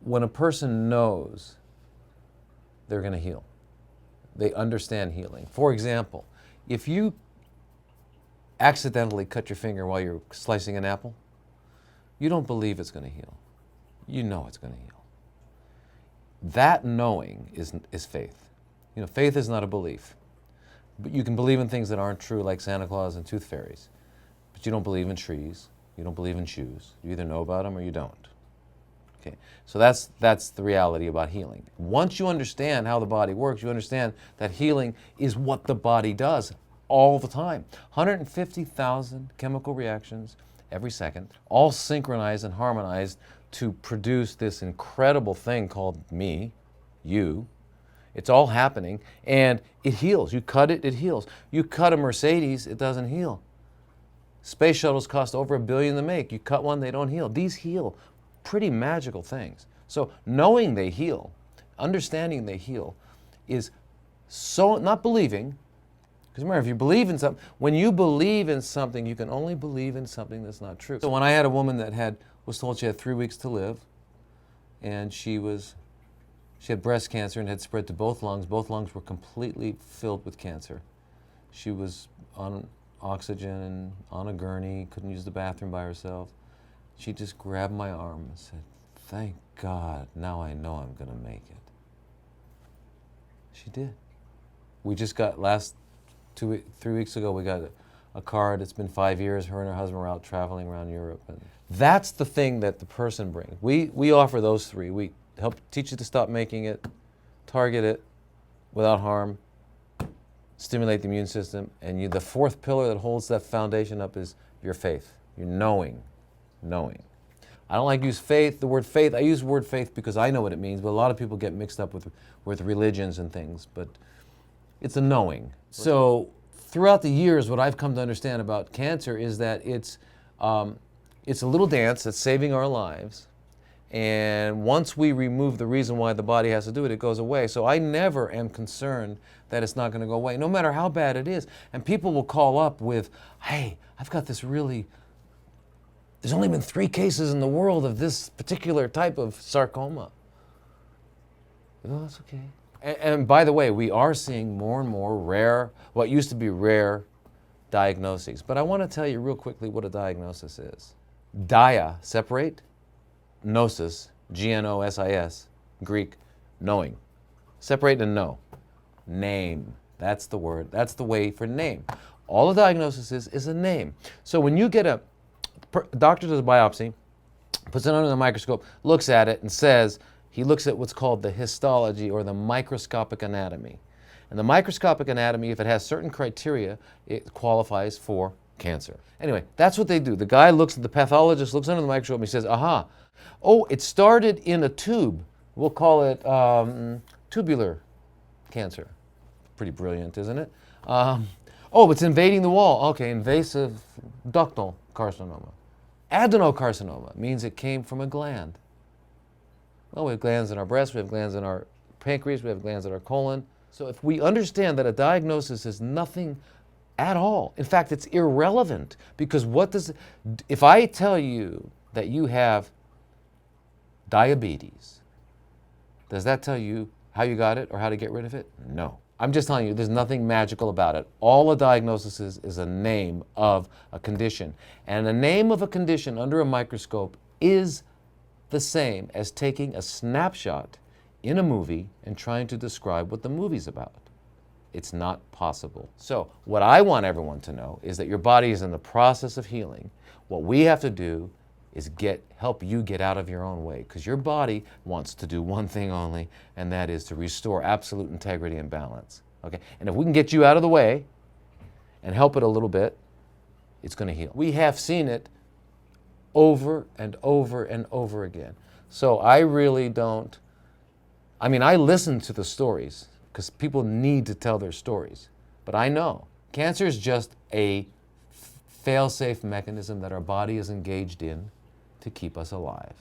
when a person knows they're going to heal, they understand healing. For example, if you accidentally cut your finger while you're slicing an apple, you don't believe it's going to heal. You know it's going to heal. That knowing is faith. You know, faith is not a belief. But you can believe in things that aren't true, like Santa Claus and tooth fairies. But you don't believe in trees. You don't believe in shoes. You either know about them or you don't. Okay, so that's the reality about healing. Once you understand how the body works, you understand that healing is what the body does all the time. 150,000 chemical reactions every second, all synchronized and harmonized to produce this incredible thing called me, you. It's all happening, and it heals. You cut it, it heals. You cut a Mercedes, it doesn't heal. Space shuttles cost over $1 billion to make. You cut one, they don't heal. These heal. Pretty magical things. So knowing they heal, understanding they heal, is so, not believing, because remember, if you believe in something, when you believe in something, you can only believe in something that's not true. So when I had a woman that was told she had 3 weeks to live, and she had breast cancer and had spread to both lungs. Both lungs were completely filled with cancer. She was on oxygen and on a gurney, couldn't use the bathroom by herself. She just grabbed my arm and said, "Thank God, now I know I'm gonna make it." She did. We just got 3 weeks ago, we got a card. It's been 5 years. Her and her husband were out traveling around Europe. And that's the thing that the person brings. We offer those three. We help teach you to stop making it, target it without harm, stimulate the immune system, and the fourth pillar that holds that foundation up is your faith, your knowing. I don't like to use the word faith. I use the word faith because I know what it means, but a lot of people get mixed up with religions and things, but it's a knowing. So throughout the years, what I've come to understand about cancer is that it's a little dance that's saving our lives. And once we remove the reason why the body has to do it, it goes away. So I never am concerned that it's not going to go away, no matter how bad it is. And people will call up with, "Hey, I've got this there's only been 3 cases in the world of this particular type of sarcoma." Oh, that's okay. And by the way, we are seeing more and more rare, what used to be rare diagnoses. But I want to tell you real quickly what a diagnosis is. Dia, separate, gnosis, Gnosis, Greek, knowing. Separate and know. Name, that's the word, that's the way for name. All a diagnosis is a name. So when you get a doctor does a biopsy, puts it under the microscope, looks at it and says, he looks at what's called the histology or the microscopic anatomy. And the microscopic anatomy, if it has certain criteria, it qualifies for cancer. Anyway, that's what they do. The guy the pathologist looks under the microscope and he says, aha, oh, it started in a tube. We'll call it tubular cancer. Pretty brilliant, isn't it? Oh, it's invading the wall. Okay, invasive ductal carcinoma. Adenocarcinoma means it came from a gland. Well, we have glands in our breast, we have glands in our pancreas, we have glands in our colon. So if we understand that a diagnosis is nothing at all, in fact, it's irrelevant, because if I tell you that you have diabetes, does that tell you how you got it or how to get rid of it? No. I'm just telling you, there's nothing magical about it. All a diagnosis is a name of a condition. And the name of a condition under a microscope is the same as taking a snapshot in a movie and trying to describe what the movie's about. It's not possible. So what I want everyone to know is that your body is in the process of healing. What we have to do is help you get out of your own way, because your body wants to do one thing only, and that is to restore absolute integrity and balance. Okay? And if we can get you out of the way and help it a little bit, it's going to heal. We have seen it over and over and over again. So I really don't, I listen to the stories because people need to tell their stories. But I know cancer is just a fail-safe mechanism that our body is engaged in to keep us alive.